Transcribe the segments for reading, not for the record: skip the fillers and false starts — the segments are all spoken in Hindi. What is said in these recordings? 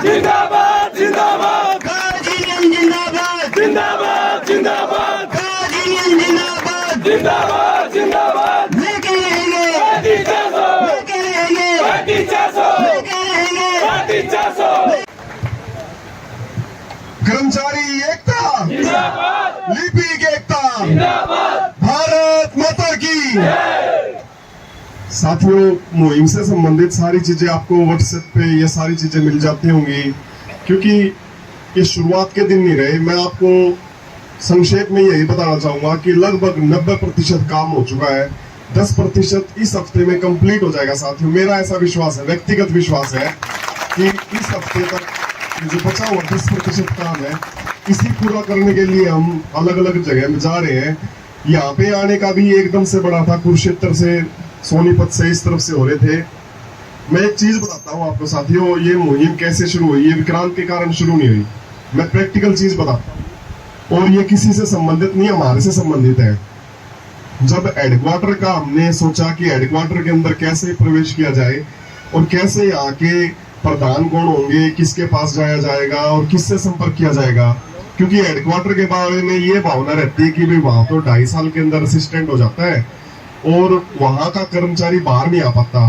जिंदाबाद जिंदाबाद कार यूनियन जिंदाबाद जिंदाबाद जिंदाबाद कार यूनियन जिंदाबाद जिंदाबाद जिंदाबाद लेके रहेंगे पार्टी 400 लेके रहेंगे पार्टी 400 लेके रहेंगे पार्टी 400 कर्मचारी एकता, जिंदाबाद लिपिक एकता, जिंदाबाद भारत माता की। जय। साथियों, मुहिम से संबंधित सारी चीजें आपको व्हाट्सएप पे ये सारी चीजें मिल जाती होंगी, क्योंकि ये शुरुआत के दिन नहीं रहे। मैं आपको संक्षेप में यही बताना चाहूंगा कि लगभग 90% काम हो चुका है। 10% इस हफ्ते में कंप्लीट हो जाएगा। साथियों, मेरा ऐसा विश्वास है, व्यक्तिगत विश्वास है कि इस हफ्ते तक जो बचा हुआ 10% काम है, इसी पूरा करने के लिए हम अलग अलग जगह में जा रहे हैं। यहाँ पे आने का भी एकदम से बड़ा था, कुरुक्षेत्र से, सोनीपत से, इस तरफ से हो रहे थे। मैं एक चीज बताता हूँ आपको साथियों, ये मुहिम कैसे शुरू हुई। ये विक्रांत के कारण शुरू नहीं हुई, मैं प्रैक्टिकल चीज बताता हूँ, और ये किसी से संबंधित नहीं, हमारे से संबंधित है। जब हेडक्वार्टर का हमने सोचा कि हेडक्वार्टर के अंदर कैसे प्रवेश किया जाए और कैसे यहाँ के प्रधान कौन होंगे, किसके पास जाया जाएगा और किससे संपर्क किया जाएगा, क्योंकि हेडक्वार्टर के बारे में ये भावना रहती है कि भाई वहां तो 2.5 साल के अंदर असिस्टेंट हो जाता है और वहां का कर्मचारी बाहर नहीं आ पाता।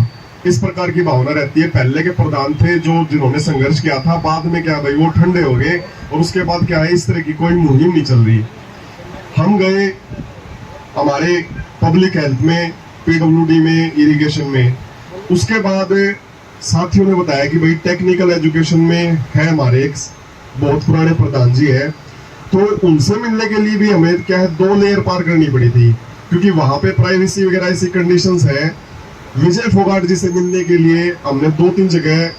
इस प्रकार की भावना रहती है। पहले के प्रधान थे जो जिन्होंने संघर्ष किया था, बाद में क्या भाई वो ठंडे हो गए और उसके बाद क्या है, इस तरह की कोई मुहिम नहीं चल रही। हम गए हमारे पब्लिक हेल्थ में, पीडब्ल्यूडी में, इरिगेशन में। उसके बाद साथियों ने बताया कि भाई टेक्निकल एजुकेशन में है हमारे एक बहुत पुराने प्रधान जी है, तो उनसे मिलने के लिए भी हमें क्या है 2 लेयर पार करनी पड़ी थी, क्योंकि वहां पे प्राइवेसी वगैरह ऐसी कंडीशंस है। विजय फोगाट जी से मिलने के लिए हमने 2-3 जगह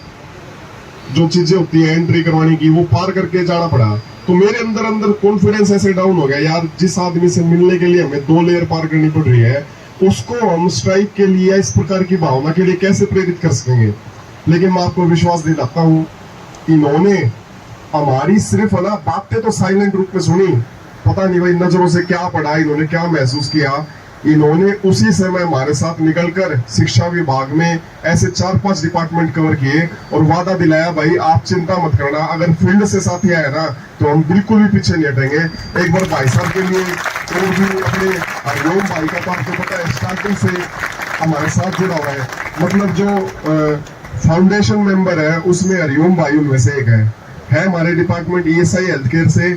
जो चीजें होती है एंट्री करवाने की, वो पार करके जाना पड़ा। तो मेरे अंदर अंदर कॉन्फिडेंस ऐसे डाउन हो गया, यार जिस आदमी से मिलने के लिए हमें 2 लेयर पार करनी पड़ रही है, उसको हम स्ट्राइक के लिए, इस प्रकार की भावना के लिए कैसे प्रेरित कर सकेंगे। लेकिन मैं आपको विश्वास दिलाता हूँ, इन्होंने हमारी सिर्फ है ना बातें तो साइलेंट रूप में सुनी, पता नहीं भाई नजरों से क्या पढ़ा, इन्होंने क्या महसूस किया। इन्होंने उसी समय हमारे साथ निकलकर शिक्षा विभाग में ऐसे 4-5 डिपार्टमेंट कवर किए और वादा दिलाया, भाई आप चिंता मत करना, अगर फील्ड से साथी आए ना तो हम बिल्कुल भी पीछे नहीं हटेंगे। एक बार भाई साहब के लिए, और भी अपने हरिओम भाई का तो आपको पता है स्टार्टिंग से हमारे साथ जुड़ा हुआ है, मतलब जो फाउंडेशन मेंबर है उसमें हरिओम भाई उनमें से एक है हमारे डिपार्टमेंट ESI हेल्थ केयर से,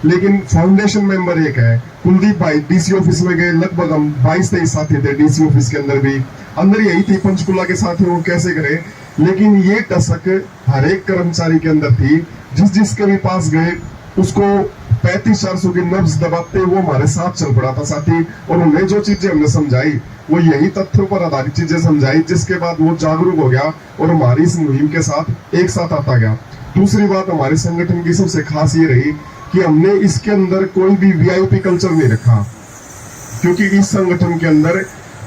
लेकिन फाउंडेशन मेंबर एक है कुलदीप भाई। डीसी ऑफिस में गए, लगभग हम 22-23 साथी थे डीसी ऑफिस के अंदर भी, अंदर यही थी पंचकुला के साथी वो कैसे करें। लेकिन ये टसक हर एक कर्मचारी के अंदर थी, जिसके भी पास गए उसको 35-400 की नब्ज दबाते वो हमारे साथ चल पड़ा था साथी। और उन्हें जो चीजें हमने समझाई वो यही तथ्यों पर आधारित चीजें समझाई, जिसके बाद वो जागरूक हो गया और हमारी इस मुहिम के साथ एक साथ आता गया। दूसरी बात हमारे संगठन की सबसे खास ये रही कि हमने इसके अंदर कोई भी VIP कल्चर नहीं रखा, क्योंकि इस संगठन के अंदर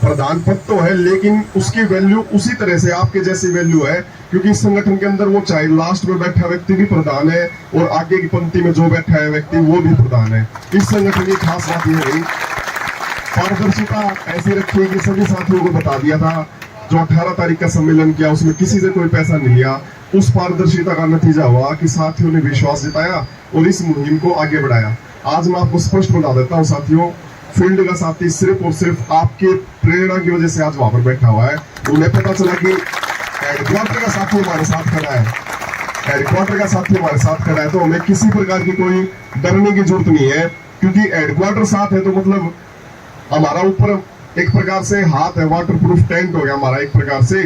प्रधान पद तो है लेकिन उसकी वैल्यू उसी तरह से आपके जैसी वैल्यू है, क्योंकि इस संगठन के अंदर वो चाहे लास्ट में बैठा व्यक्ति भी प्रधान है और आगे की पंक्ति में जो बैठा है व्यक्ति वो भी प्रधान है। इस संगठन की खास बात यह रही, पारदर्शिता ऐसी रखी कि सभी साथियों को बता दिया था। जो 18 तारीख का सम्मेलन किया उसमें किसी से कोई पैसा नहीं लिया। उस पारदर्शिता का नतीजा हुआ कि साथियों ने विश्वास जताया और इस मुहिम को आगे बढ़ाया। आज मैं आपको स्पष्ट बता देता हूँ साथियों, फील्ड का साथी सिर्फ और सिर्फ आपके प्रेरणा की वजह से आज वहां पर बैठा हुआ है। उन्हें पता चला कि हेडक्वार्टर का साथी हमारे साथ खड़ा है, हेडक्वार्टर का साथी हमारे साथ खड़ा है, तो हमें किसी प्रकार की कोई डरने की जरूरत नहीं है, क्योंकि हेडक्वार्टर साथ है तो मतलब हमारा ऊपर एक प्रकार से हाथ है, वाटर प्रूफ टेंट हो गया हमारा एक प्रकार से।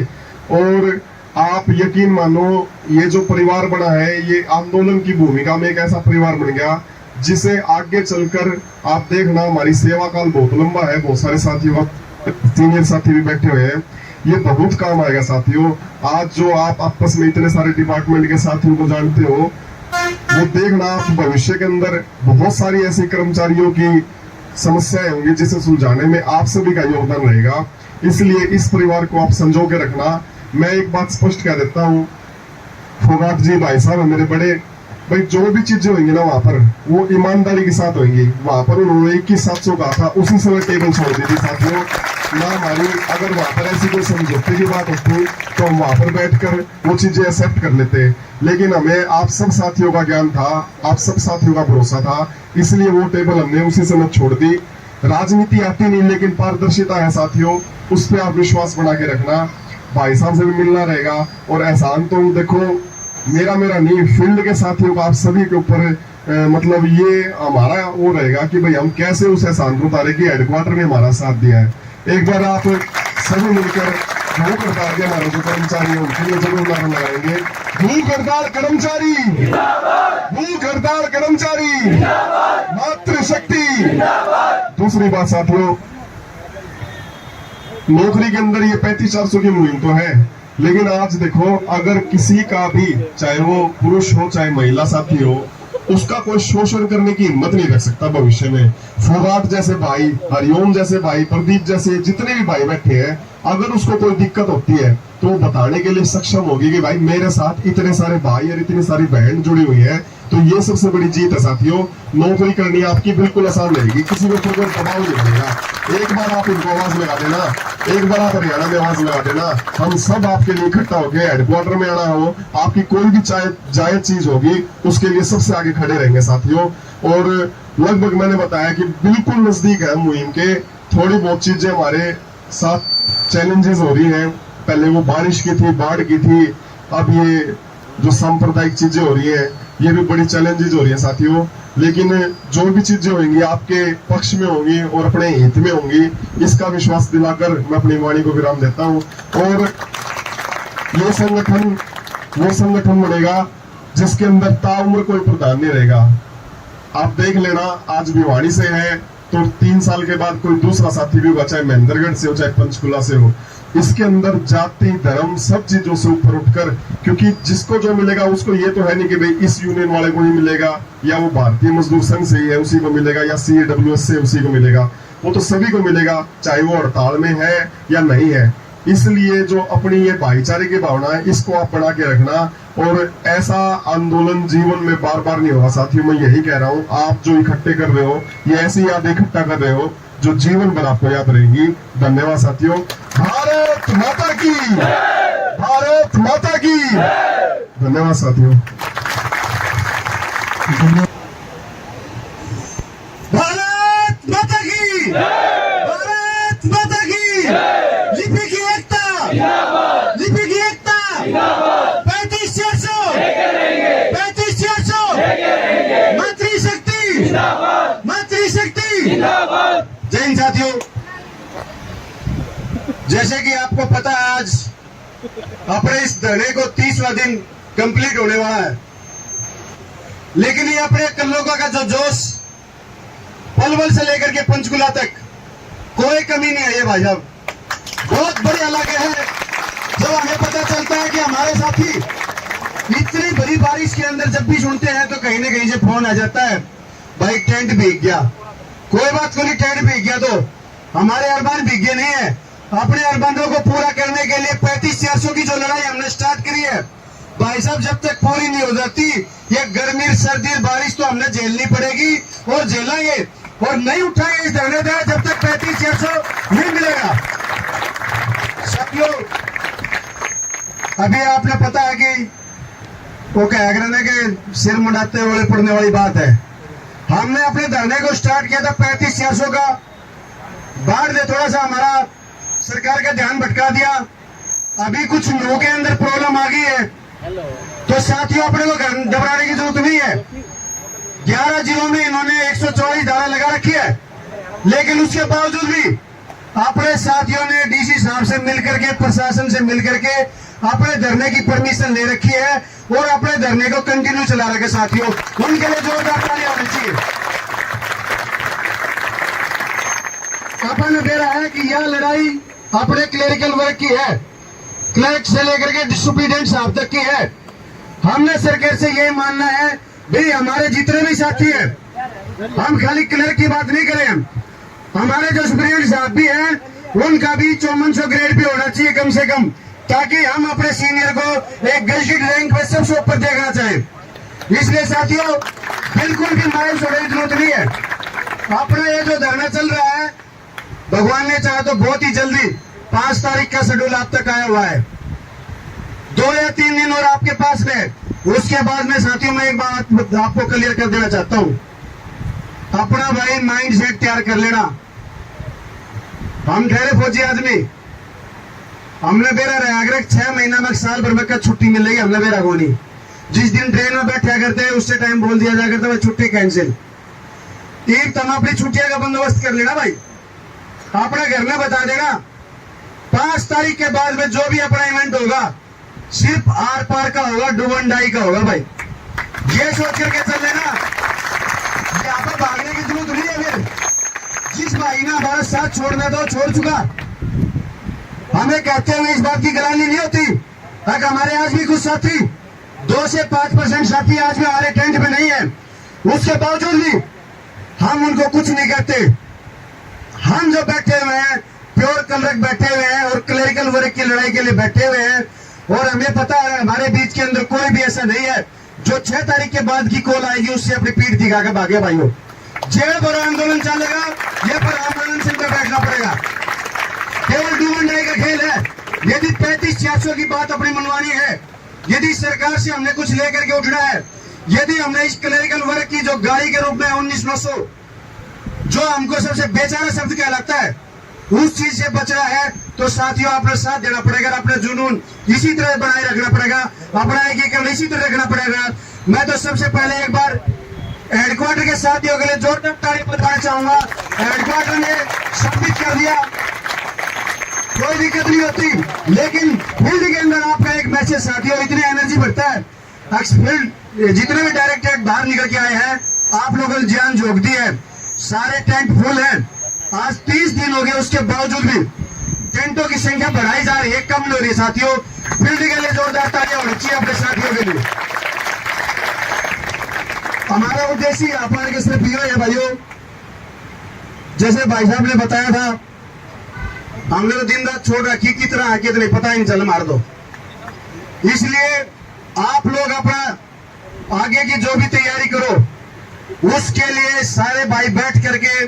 और आप यकीन मानो, ये जो परिवार बना है ये आंदोलन की भूमिका में एक ऐसा परिवार बन गया जिसे आगे चलकर आप देखना, हमारी सेवा काल बहुत लंबा है। बहुत सारे साथी, सीनियर साथी भी बैठे हुए हैं, ये बहुत काम आएगा साथियों। आज जो आप आपस में इतने सारे डिपार्टमेंट के साथियों को जानते हो, वो देखना आप भविष्य के अंदर बहुत सारी ऐसी कर्मचारियों की समस्याएं होंगी जिसे सुलझाने में आप सभी का योगदान रहेगा। इसलिए इस परिवार को आप संजो के रखना। मैं एक बात स्पष्ट कह देता हूँ, फोगाट जी भाई साहब मेरे बड़े भाई, जो भी चीजें होंगी ना वहां पर वो ईमानदारी के साथ होंगी। वहां पर उन्होंने 21,700 कहा था, उसी समय टेबल छोड़ दी थी साथियों। ना हमारी, अगर वहां पर ऐसी कोई समझौते की बात होती तो हम वहां पर बैठकर वो चीजें एक्सेप्ट कर लेते, लेकिन हमें आप सब साथियों का ज्ञान था, आप सब साथियों का भरोसा था, इसलिए वो टेबल हमने उसी समय छोड़ दी। राजनीति आती नहीं, लेकिन पारदर्शिता है साथियों, उस पर आप विश्वास बना के रखना। भाई साहब से भी मिलना रहेगा, और एहसान तो देखो मेरा नहीं, फील्ड के साथियों का आप सभी के ऊपर मतलब ये हमारा वो रहेगा कि भाई हम कैसे उस एहसान को उतारे कि हेडक्वार्टर ने हमारा साथ दिया है। एक बार आप सभी मिलकर भूख हड़ताल के हमारे जो कर्मचारी हैं उनके लिए जरूर नारा लगाएंगे, भूख हड़ताल कर्मचारी, भूख हड़ताल कर्मचारी, मातृशक्ति। दूसरी बात साथियों, नौकरी के अंदर ये 35-400 की मुहिम तो है, लेकिन आज देखो अगर किसी का भी, चाहे वो पुरुष हो चाहे महिला साथी हो, उसका कोई शोषण करने की हिम्मत नहीं रख सकता भविष्य में। फोगाट जैसे भाई, हरिओम जैसे भाई, प्रदीप जैसे जितने भी भाई बैठे हैं, अगर उसको कोई दिक्कत होती है तो वो बताने के लिए सक्षम होगी कि भाई मेरे साथ इतने सारे भाई और इतनी सारी बहन जुड़ी हुई है। तो ये सबसे बड़ी जीत है साथियों। नौकरी करनी आपकी बिल्कुल आसान रहेगी, किसी के ऊपर कोई दबाव नहीं रहेगा। एक बार आप इनको आवाज लगा देना, एक बार आप हरियाणा में आवाज लगा देना, हम सब आपके लिए इकट्ठा होकर हेडक्वार्टर में आना हो, आपकी कोई भी जायज चीज होगी उसके लिए सबसे आगे खड़े रहेंगे साथियों। और लगभग मैंने बताया कि बिल्कुल नजदीक है मुहिम के। थोड़ी बहुत चीजें हमारे साथ चैलेंजेस हो रही हैं, पहले वो बारिश की थी, बाढ़ की थी, अब ये जो सांप्रदायिक चीजें हो रही है ये भी बड़ी चैलेंजेस हो रही है साथियों। लेकिन जो भी चीजें होंगी आपके पक्ष में होंगी और अपने हित में होंगी, इसका विश्वास दिलाकर मैं अपनी वाणी को विराम देता हूं। और ये संगठन वो संगठन बनेगा जिसके अंदर ताउम्र कोई प्रधान नहीं रहेगा। आप देख लेना, आज भिवाड़ी से है तो 3 साल के बाद कोई दूसरा साथी भी होगा, चाहे महेंद्रगढ़ से हो चाहे पंचकुला से हो। इसके अंदर जाति धर्म सब चीजों से ऊपर उठकर, क्योंकि जिसको जो मिलेगा उसको ये तो है नहीं कि भाई इस यूनियन वाले को ही मिलेगा, या वो भारतीय मजदूर संघ से ही है उसी को मिलेगा, या CAWS से उसी को मिलेगा। वो तो सभी को मिलेगा, चाहे वो हड़ताल में है या नहीं है। इसलिए जो अपनी ये भाईचारे की भावना है, इसको आप बना के रखना। और ऐसा आंदोलन जीवन में बार बार नहीं होगा साथियों, मैं यही कह रहा हूँ। आप जो इकट्ठे कर रहे हो, ये ऐसी यादें इकट्ठा कर रहे हो जो जीवन भर आपको याद रहेंगी। धन्यवाद साथियों। भारत माता की, भारत माता की। धन्यवाद साथियों। भारत माता की, भारत माता की। लिपि की एकता, लिपि की एकता। 35-400, 35-400। मातृशक्ति, मातृशक्ति। जय हिंद साथियों। जैसे कि आपको पता है, आज अपने इस धरने को 30वां दिन कंप्लीट होने वाला है, लेकिन ये अपने कल्लोका का जो जोश पलवल से लेकर के पंचकुला तक कोई कमी नहीं है। ये भाई साहब बहुत बढ़िया लगे है जब हमें पता चलता है कि हमारे साथी इतनी बड़ी बारिश के अंदर जब भी सुनते हैं तो कहीं ना कहीं से फोन आ जाता है, भाई टेंट भीग गया। कोई बात नहीं, टेंट भीग गया तो हमारे अरमान भीगे नहीं है। अपने अरमानों को पूरा करने के लिए 35-400 की जो लड़ाई हमने स्टार्ट करी है भाई साहब, जब तक पूरी नहीं हो जाती ये गर्मी सर्दी बारिश तो हमने झेलनी पड़ेगी और झेलेंगे और नहीं उठाएंगे इस धरने से जब तक 35-400 नहीं मिलेगा। साथियों, अभी आपने पता है कि वो कह रहे के सिर मुंडाते हुए पड़ने वाली बात है। हमने अपने धरने को स्टार्ट किया था 35-400 का, बाढ़ ने थोड़ा सा हमारा सरकार का ध्यान भटका दिया। अभी कुछ लोगों के अंदर प्रॉब्लम आ गई है, तो साथियों अपने को घबराने की जरूरत नहीं है। 11 जिलों में इन्होंने 144 धारा लगा रखी है, लेकिन उसके बावजूद भी अपने साथियों ने DC साहब से मिलकर के, प्रशासन से मिलकर के अपने धरने की परमिशन ले रखी है और अपने धरने को कंटिन्यू चला रखे। साथियों, उनके लिए जोरदार ताली होनी चाहिए। अपन दे रहा है कि यह लड़ाई अपने क्लेरिकल वर्ग की है, क्लर्क से लेकर के सुप्रीडेंट साहब तक की है। हमने सरकार से यही मानना है, भाई हमारे जितने भी साथी हैं, हम खाली क्लर्क की बात नहीं करें, हमारे जो सुप्रीडेंट साहब भी हैं उनका भी 5400 ग्रेड पे होना चाहिए कम से कम, ताकि हम अपने सीनियर को एक गजटेड रैंक पे सबसे ऊपर देखना चाहें। इसलिए साथियों बिल्कुल भी मायूस होने की जरूरत नहीं है। अपना ये जो धरना चल रहा है भगवान ने चाहा तो बहुत ही जल्दी 5 तारीख का शेड्यूल आप तक आया हुआ है। 2 या 3 दिन और आपके पास में। उसके बाद में साथियों मैं एक बात आपको क्लियर कर देना चाहता हूं, अपना भाई माइंड सेट तैयार कर लेना। हम ठहरे फौजी आदमी, हमने बेरा रहा अगर 6 महीना में साल भर में का छुट्टी मिल रही, हमने बेरा होनी। जिस दिन ट्रेन में बैठा करते हैं उससे टाइम बोल दिया जा करता है छुट्टी कैंसिल। एक तुम अपनी छुट्टियां का बंदोबस्त कर लेना भाई, अपने घर में बता देना 5 तारीख के बाद में जो भी अपना इवेंट होगा सिर्फ आर पार का होगा, डुबन डाई का होगा भाई। ये सोच करके चल लेना, यहाँ पर भागने की जरूरत नहीं है। फिर जिस भाई ने हमारा साथ छोड़ना था वो छोड़ चुका। हमें कहते हुए इस बात की गलानी नहीं होती। अगर हमारे आज भी कुछ साथी 2 से 5% साथी आज भी हमारे टेंट में नहीं है, उसके बावजूद भी हम उनको कुछ नहीं करते। हम जो बैठे हुए हैं प्योर कलरक बैठे हुए हैं और क्लरिकल वर्क की लड़ाई के लिए बैठे हुए हैं, और हमें पता है हमारे बीच के अंदर कोई भी ऐसा नहीं है जो 6 तारीख के बाद की कॉल आएगी उससे अपनी पीठ दिखा के भागे। भाइयों जेल पर आंदोलन चलेगा, ये पर आंदोलन से बैठना पड़ेगा। केवल डूबन डाई का खेल है। यदि 35-400 की बात अपनी मनवानी है, यदि सरकार से हमने कुछ लेकर के उठना है, यदि हमने इस क्लरिकल वर्क की जो गाड़ी के रूप में 19,900 जो हमको सबसे बेचारा शब्द कहलाता है उस चीज से बचना है, तो साथियों अपना साथ देना पड़ेगा, अपना जुनून इसी तरह बनाए रखना पड़ेगा, अपना एकीकरण इसी तरह रखना पड़ेगा। मैं तो सबसे पहले एक बार हेडक्वार्टर के साथियों के लिए जोरदार ताली बजाना चाहूंगा। हेडक्वार्टर ने सबमिट कर दिया, कोई दिक्कत नहीं होती, लेकिन फील्ड के अंदर आपका एक मैसेज साथियों इतनी एनर्जी बढ़ता है। फील्ड जितने भी डायरेक्टर बाहर निकल के आए हैं आप लोगों ने जान झोंक दी है, सारे टेंट फुल हैं। आज 30 दिन हो गए, उसके बावजूद भी टेंटों की संख्या बढ़ाई जा रही है, कम नहीं हो रही। साथियों फील्ड के लिए जोरदार तालियां होनी चाहिए अपने साथियों के लिए। हमारा उद्देश्य अपार के सिर्फ ये है भाइयों, जैसे भाई साहब ने बताया था, हमने तो दिन रात छोड़ रखी, कितना है कितने पता ही नहीं चल मार दो। इसलिए आप लोग अपना आगे की जो भी तैयारी करो, उसके लिए सारे भाई बैठ करके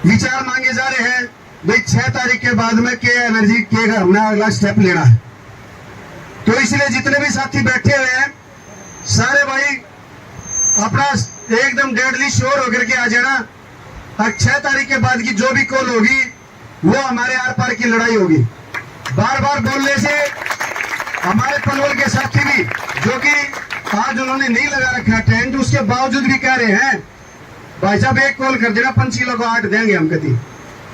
विचार मांगे जा रहे हैं। भाई 6 तारीख के बाद में के एनर्जी के हमने अगला स्टेप लेना है, तो इसलिए जितने भी साथी बैठे हुए हैं सारे भाई अपना एकदम डेडली श्योर होकर के आ जाना। 6 तारीख के बाद की जो भी कॉल होगी वो हमारे आर पार की लड़ाई होगी। बार बार बोलने से हमारे पनवल के साथी भी जो कि आज उन्होंने नहीं लगा रखा टेंट, उसके बावजूद भी कह रहे हैं भाई साहब एक कॉल कर देना, 5 किलो को 8 देंगे, हम कभी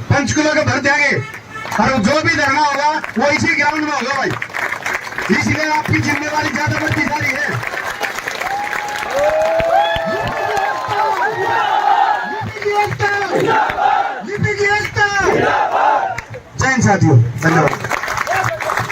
5 किलो को भर देंगे, और जो भी धरना होगा वो इसी ग्राउंड में होगा भाई। इसलिए आपकी जिम्मेवारी ज्यादा बढ़ती जा रही है। जय हिंद साथियों, धन्यवाद।